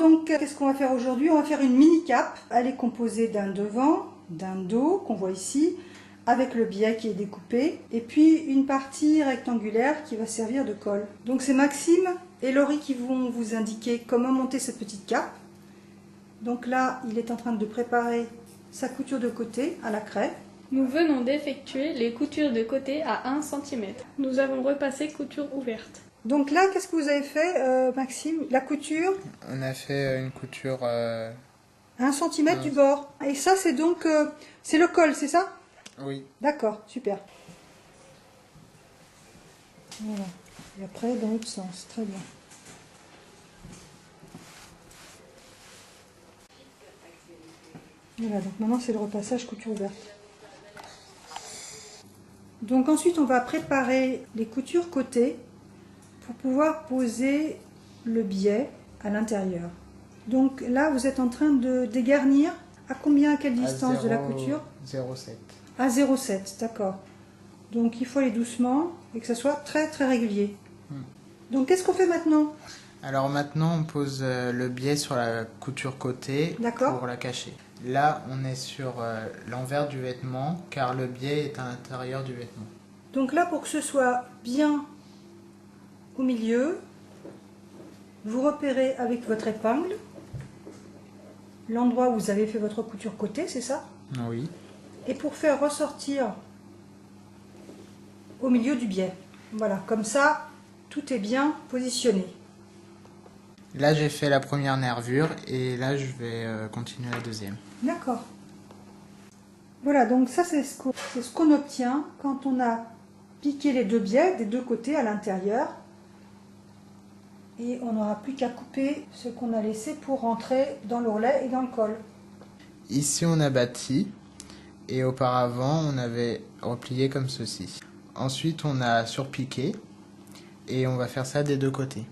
donc qu'est-ce qu'on va faire aujourd'hui? On va faire une mini cape. Elle est composée d'un devant, d'un dos qu'on voit ici, avec le biais qui est découpé, et puis une partie rectangulaire qui va servir de col. Donc c'est Maxime et Laurie qui vont vous indiquer comment monter cette petite cape. Donc là, il est en train de préparer sa couture de côté à la craie. Nous venons d'effectuer les coutures de côté à 1 cm. Nous avons repassé couture ouverte. Donc là, qu'est-ce que vous avez fait, Maxime? La couture? On a fait une couture... 1 cm du bord. Et ça, c'est donc... c'est le col, c'est ça? Oui. D'accord, super. Voilà. Et après, dans l'autre sens. Très bien. Voilà, donc maintenant, c'est le repassage couture ouverte. Donc ensuite, on va préparer les coutures côté pour pouvoir poser le biais à l'intérieur. Donc là, vous êtes en train de dégarnir à combien, à quelle distance de la couture? 0,7. À 0,7, d'accord. Donc il faut aller doucement et que ça soit très très régulier. Donc qu'est-ce qu'on fait maintenant? Alors maintenant, on pose le biais sur la couture côté pour la cacher. Là, on est sur l'envers du vêtement car le biais est à l'intérieur du vêtement. Donc là, pour que ce soit bien au milieu, vous repérez avec votre épingle l'endroit où vous avez fait votre couture côté, c'est ça? Oui. Et pour faire ressortir au milieu du biais. Voilà, comme ça, tout est bien positionné. Là, j'ai fait la première nervure et là, je vais continuer la deuxième. D'accord. Voilà, donc ça, c'est ce qu'on obtient quand on a piqué les deux biais des deux côtés à l'intérieur. Et on n'aura plus qu'à couper ce qu'on a laissé pour rentrer dans l'ourlet et dans le col. Ici, on a battu et auparavant, on avait replié comme ceci. Ensuite, on a surpiqué et on va faire ça des deux côtés.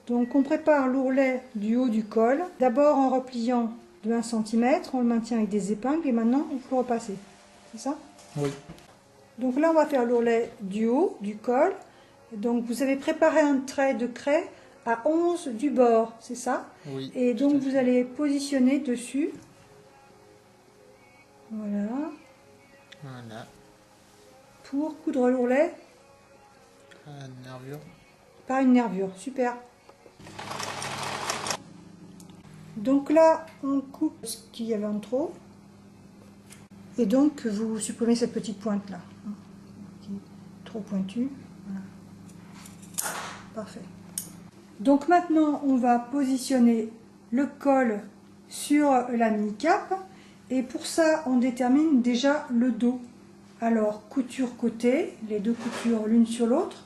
Donc on prépare l'ourlet du haut du col, d'abord en repliant de 1 cm, on le maintient avec des épingles et maintenant il faut repasser, c'est ça? Oui. Donc là on va faire l'ourlet du haut du col, donc vous avez préparé un trait de craie à 11 du bord, c'est ça? Oui. Et donc vous allez positionner dessus, voilà, Voilà. pour coudre l'ourlet Nervure. par une nervure, super. Donc là, on coupe ce qu'il y avait en trop. Et donc, vous supprimez cette petite pointe-là, qui est trop pointue. Voilà. Parfait. Donc maintenant, on va positionner le col sur la mini-cape. Et pour ça, on détermine déjà le dos. Alors, couture côté, les deux coutures l'une sur l'autre.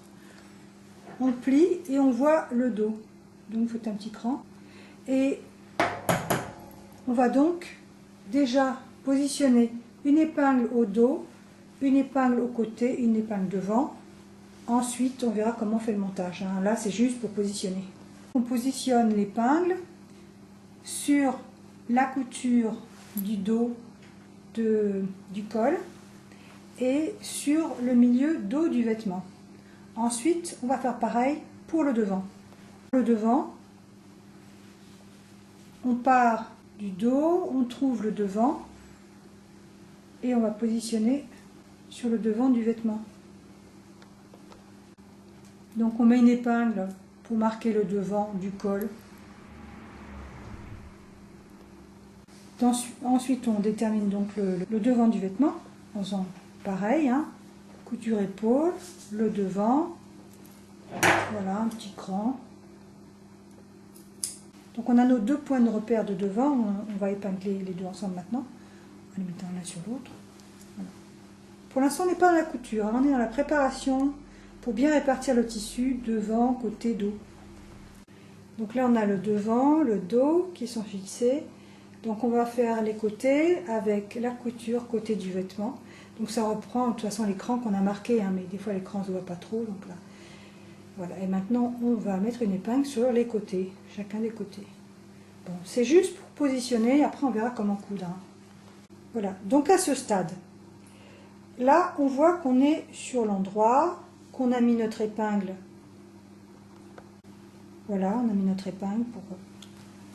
On plie et on voit le dos. Donc, il faut un petit cran. Et on va donc déjà positionner une épingle au dos, une épingle au côté, une épingle devant. Ensuite, on verra comment on fait le montage. Là, c'est juste pour positionner. On positionne l'épingle sur la couture du dos du col et sur le milieu dos du vêtement. Ensuite, on va faire pareil pour le devant. Pour le devant, on part du dos, on trouve le devant et on va positionner sur le devant du vêtement. Donc on met une épingle pour marquer le devant du col. Ensuite on détermine donc le devant du vêtement en faisant pareil, couture épaule, le devant, voilà un petit cran. Donc on a nos deux points de repère de devant, on va épingler les deux ensemble maintenant, en les mettant l'un sur l'autre. Voilà. Pour l'instant on n'est pas dans la couture, on est dans la préparation pour bien répartir le tissu devant, côté, dos. Donc là on a le devant, le dos qui sont fixés, donc on va faire les côtés avec la couture côté du vêtement. Donc ça reprend de toute façon les crans qu'on a marqués, mais des fois les crans ne se voient pas trop, donc là. Voilà, et maintenant on va mettre une épingle sur les côtés, chacun des côtés. Bon, c'est juste pour positionner, après on verra comment coudre. Voilà, donc à ce stade, là on voit qu'on est sur l'endroit, qu'on a mis notre épingle Voilà, on a mis notre épingle pour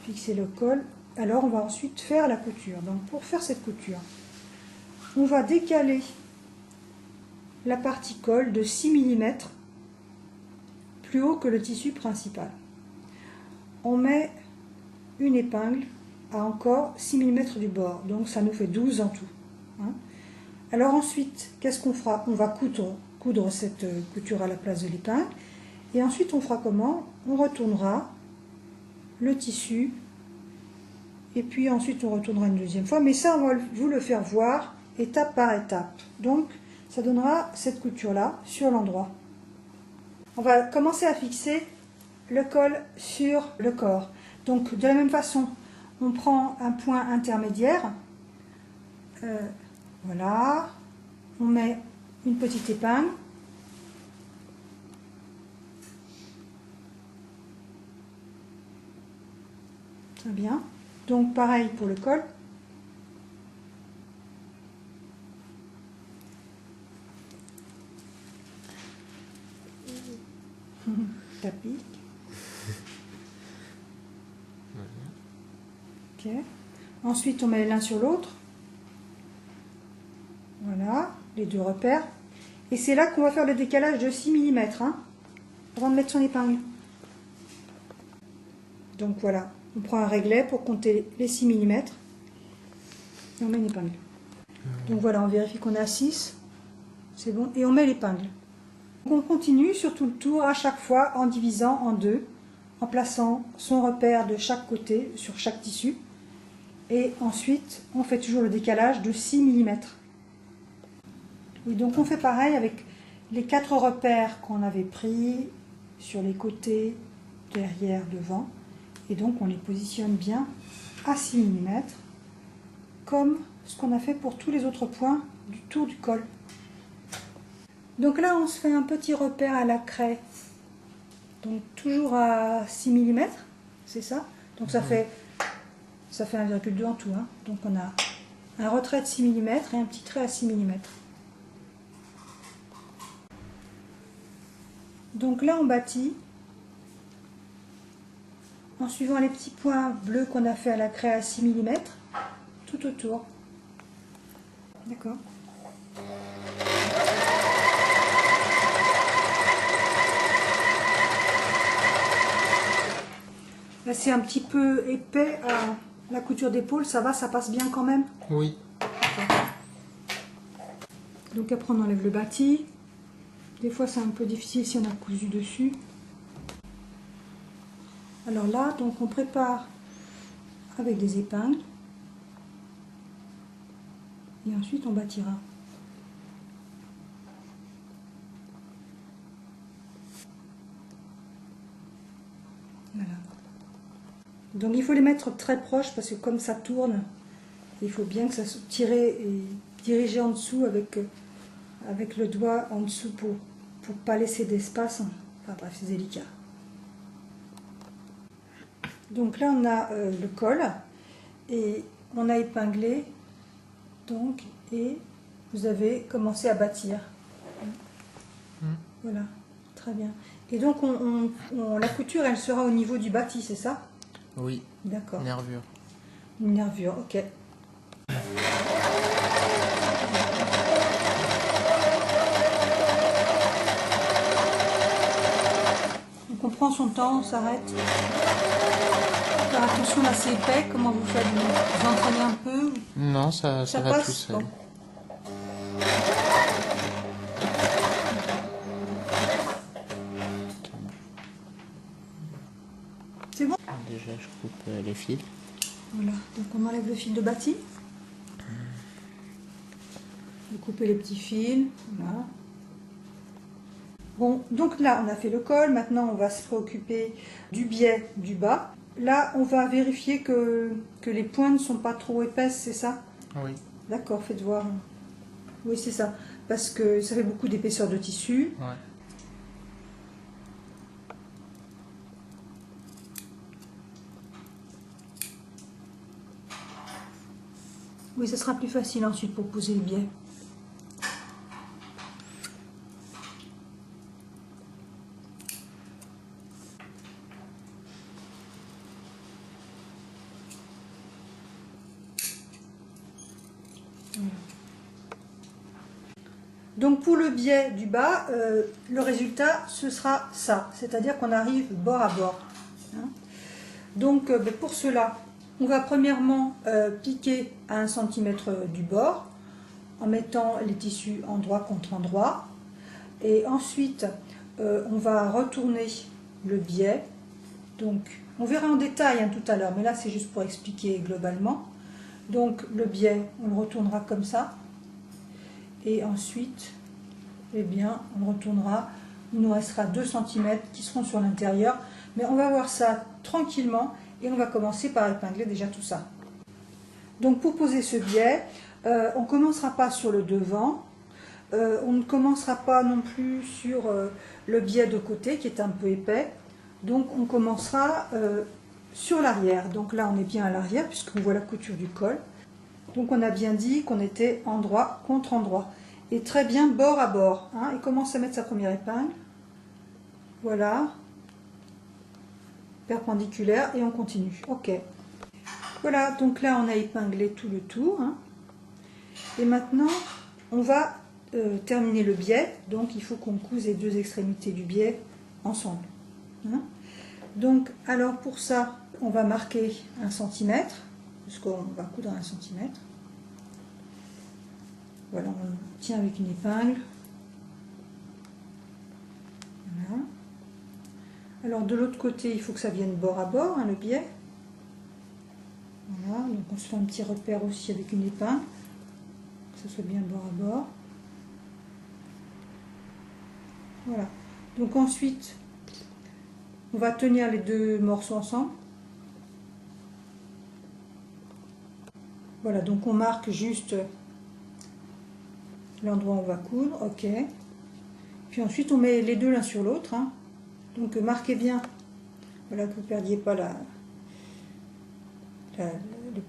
fixer le col. Alors, on va ensuite faire la couture. Donc, pour faire cette couture, on va décaler la partie col de 6 mm plus haut que le tissu principal. On met une épingle à encore 6 mm du bord, donc ça nous fait 12 en tout. Hein. Alors ensuite, qu'est-ce qu'on fera? On va coudre cette couture à la place de l'épingle, et ensuite on fera comment? On retournera le tissu, et puis ensuite on retournera une deuxième fois, mais ça on va vous le faire voir étape par étape. Donc ça donnera cette couture là sur l'endroit. On va commencer à fixer le col sur le corps. Donc de la même façon, on prend un point intermédiaire, voilà, on met une petite épingle, très bien, donc pareil pour le col, tapis. Ok. Ensuite, on met l'un sur l'autre. Voilà, les deux repères. Et c'est là qu'on va faire le décalage de 6 mm, hein, avant de mettre son épingle. Donc voilà, on prend un réglet pour compter les 6 mm. Et on met une épingle. Donc voilà, on vérifie qu'on a 6. C'est bon. Et on met l'épingle. On continue sur tout le tour, à chaque fois en divisant en deux, en plaçant son repère de chaque côté sur chaque tissu. Et ensuite, on fait toujours le décalage de 6 mm. Et donc on fait pareil avec les 4 repères qu'on avait pris sur les côtés, derrière, devant. Et donc on les positionne bien à 6 mm, comme ce qu'on a fait pour tous les autres points du tour du col. Donc là, on se fait un petit repère à la craie, donc toujours à 6 mm, c'est ça. Donc ça fait 1,2 en tout. Hein. Donc on a un retrait de 6 mm et un petit trait à 6 mm. Donc là, on bâtit en suivant les petits points bleus qu'on a fait à la craie à 6 mm tout autour. D'accord. Là, c'est un petit peu épais à la couture d'épaule, ça va, ça passe bien quand même? Oui. Donc après on enlève le bâti. Des fois c'est un peu difficile si on a cousu dessus. Alors là, donc on prépare avec des épingles. Et ensuite on bâtira. Voilà. Donc il faut les mettre très proches parce que comme ça tourne, il faut bien que ça soit tiré et dirigé en dessous avec le doigt en dessous pour pas laisser d'espace. Enfin bref, c'est délicat. Donc là on a le col et on a épinglé, donc, et vous avez commencé à bâtir. Voilà, très bien. Et donc la couture elle sera au niveau du bâti, c'est ça? Oui. D'accord. Nervure. Une nervure, ok. Donc on prend son temps, on s'arrête. Faire attention là, c'est épais. Comment vous faites? Vous entraînez un peu? Non, ça va passe tout seul. Bon. C'est bon? Déjà, je coupe les fils. Voilà, donc on enlève le fil de bâti. Vous coupez les petits fils. Voilà. Bon, donc là, on a fait le col. Maintenant, on va se préoccuper du biais du bas. Là, on va vérifier que les points ne sont pas trop épaisses, c'est ça? Oui. D'accord, faites voir. Oui, c'est ça. Parce que ça fait beaucoup d'épaisseur de tissu. Ouais. Oui, ça sera plus facile ensuite pour poser le biais. Donc pour le biais du bas, le résultat ce sera ça, c'est-à-dire qu'on arrive bord à bord. Hein. Donc pour cela, on va premièrement piquer à 1 cm du bord en mettant les tissus endroit contre endroit. Et ensuite, on va retourner le biais. Donc on verra en détail hein, tout à l'heure, mais là c'est juste pour expliquer globalement. Donc le biais, on le retournera comme ça. Et ensuite, eh bien, on le retournera. Il nous restera 2 cm qui seront sur l'intérieur. Mais on va voir ça tranquillement et on va commencer par épingler déjà tout ça. Donc pour poser ce biais, on ne commencera pas sur le devant. On ne commencera pas non plus sur le biais de côté qui est un peu épais. Donc on commencera sur l'arrière. Donc là on est bien à l'arrière puisqu'on voit la couture du col. Donc on a bien dit qu'on était endroit contre endroit. Et très bien bord à bord. Hein. Il commence à mettre sa première épingle. Voilà. Perpendiculaire et on continue. Ok. Voilà, donc là on a épinglé tout le tour. Hein. Et maintenant on va terminer le biais. Donc il faut qu'on couse les 2 extrémités du biais ensemble. Hein. Donc alors pour ça on va marquer 1 cm. Puisqu'on va coudre 1 cm. Voilà, on tient avec une épingle. Voilà. Alors de l'autre côté, il faut que ça vienne bord à bord, hein, le biais. Voilà, donc on se fait un petit repère aussi avec une épingle, que ça soit bien bord à bord. Voilà. Donc ensuite, on va tenir les 2 morceaux ensemble. Voilà, donc on marque juste l'endroit où on va coudre, ok. Puis ensuite on met les deux l'un sur l'autre. Hein. Donc marquez bien, voilà, que vous ne perdiez pas le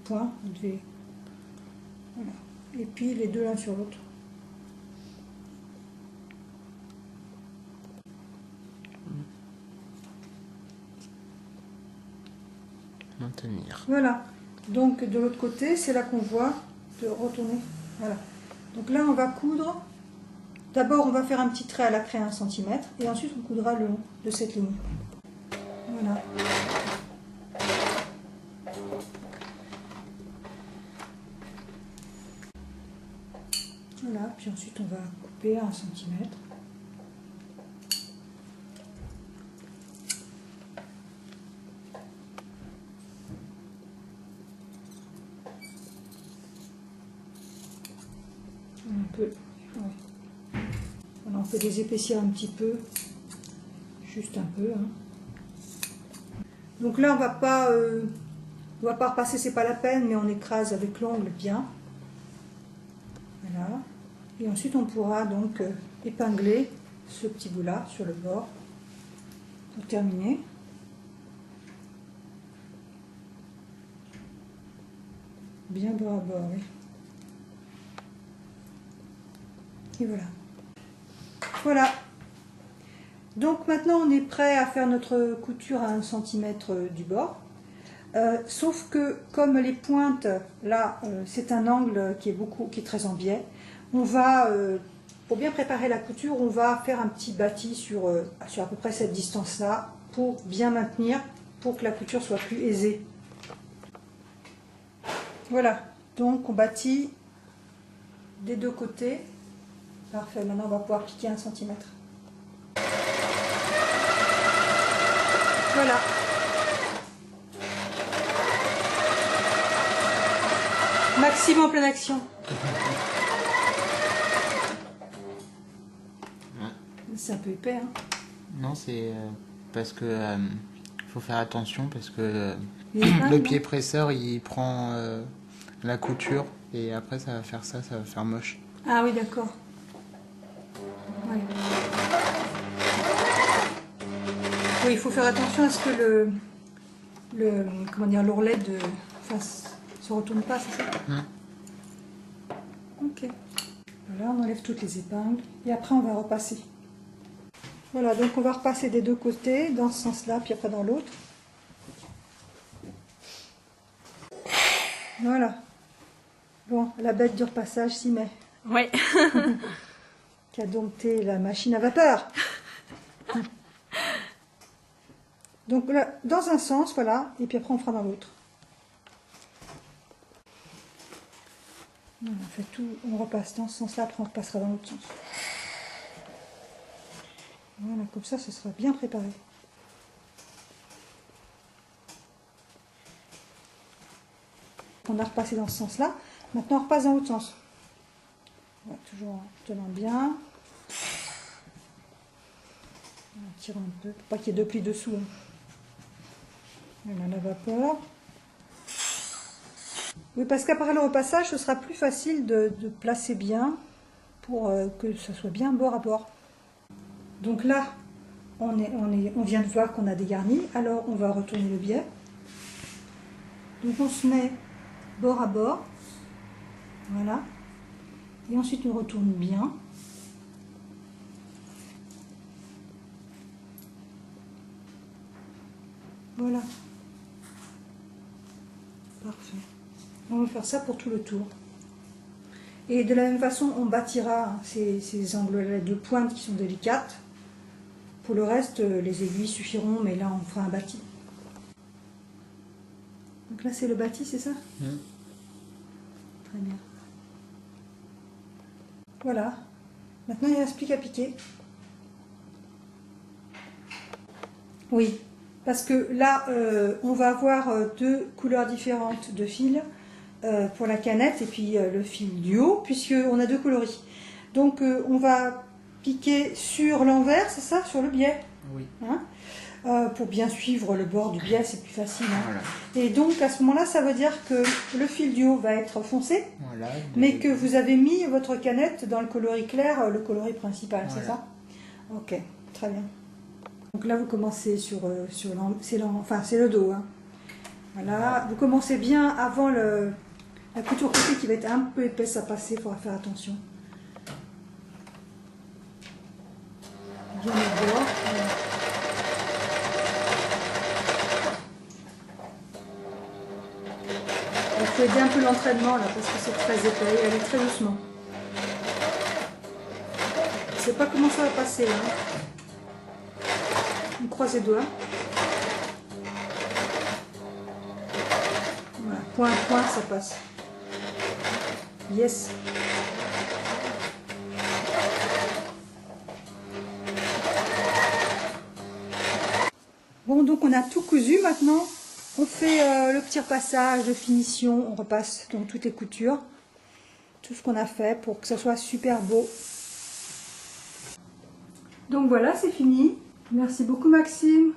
point. Vous devez, voilà. Et puis les deux l'un sur l'autre. Maintenir. Voilà. Donc de l'autre côté, c'est là qu'on voit de retourner. Voilà. Donc là, on va coudre. D'abord, on va faire un petit trait à la craie à 1 cm et ensuite on coudra le long de cette ligne. Voilà. Voilà, puis ensuite on va couper à 1 cm. On peut les épaissir un petit peu, juste un peu. Hein. Donc là, on va pas repasser, c'est pas la peine, mais on écrase avec l'ongle bien. Voilà. Et ensuite, on pourra donc épingler ce petit bout-là sur le bord pour terminer. Bien bord à bord, oui. Et voilà. Voilà. Donc maintenant on est prêt à faire notre couture à 1 cm du bord. Sauf que comme les pointes, là, c'est un angle qui est très en biais, on va, pour bien préparer la couture, on va faire un petit bâti sur à peu près cette distance-là pour bien maintenir, pour que la couture soit plus aisée. Voilà, donc on bâtit des 2 côtés. Parfait, maintenant on va pouvoir piquer 1 cm. Voilà. Maxime en pleine action. C'est un peu épais, hein. Non, c'est parce que faut faire attention parce que le pied presseur il prend la couture et après ça va faire ça va faire moche. Ah oui, d'accord. Ouais. Oui, il faut faire attention à ce que l'ourlet de face se retourne pas, c'est ça? Ok. Voilà, on enlève toutes les épingles et après on va repasser. Voilà, donc on va repasser des 2 côtés, dans ce sens-là, puis après dans l'autre. Voilà. Bon, La bête du repassage s'y met. Oui. Qui a dompté la machine à vapeur. Donc là, dans un sens, voilà, et puis après on fera dans l'autre. On fait tout, on repasse dans ce sens-là, après on repassera dans l'autre sens. Voilà, comme ça, ce sera bien préparé. On a repassé dans ce sens-là. Maintenant, on repasse dans l'autre sens. Voilà, toujours en tenant bien. En tirant un peu, pour pas qu'il y ait deux plis dessous. Voilà, la vapeur. Oui, parce qu'après le repassage, ce sera plus facile de placer bien pour que ça soit bien bord à bord. Donc là, on vient de voir qu'on a dégarni. Alors, on va retourner le biais. Donc, on se met bord à bord. Voilà. Et ensuite, on retourne bien. Voilà. Parfait. On va faire ça pour tout le tour. Et de la même façon, on bâtira ces angles-là de pointe qui sont délicates. Pour le reste, les aiguilles suffiront, mais là, on fera un bâti. Donc là, c'est le bâti, c'est ça? Très bien. Voilà. Maintenant, il reste plus qu'à piquer. Oui, parce que là, on va avoir deux couleurs différentes de fil pour la canette et puis le fil du haut, puisqu'on a deux coloris. Donc, on va piquer sur l'envers, c'est ça? Sur le biais? Oui. Hein, pour bien suivre le bord du biais, c'est plus facile. Hein. Voilà. Et donc, à ce moment-là, ça veut dire que le fil du haut va être foncé, Voilà, mais que vous avez mis votre canette dans le coloris clair, le coloris principal, voilà. c'est ça? Ok, très bien. Donc là, vous commencez c'est le dos. Hein. Voilà, vous commencez bien avant la couture côté qui va être un peu épaisse à passer, il faudra faire attention. Bien au bord. Voilà. Il faut aider un peu l'entraînement là parce que c'est très épais, allez très doucement. Je ne sais pas comment ça va passer là. On croise les doigts. Voilà, point à point ça passe. Yes. Bon, donc on a tout cousu maintenant. On fait le petit repassage de finition, on repasse dans toutes les coutures, tout ce qu'on a fait pour que ça soit super beau. Donc voilà, c'est fini. Merci beaucoup Maxime.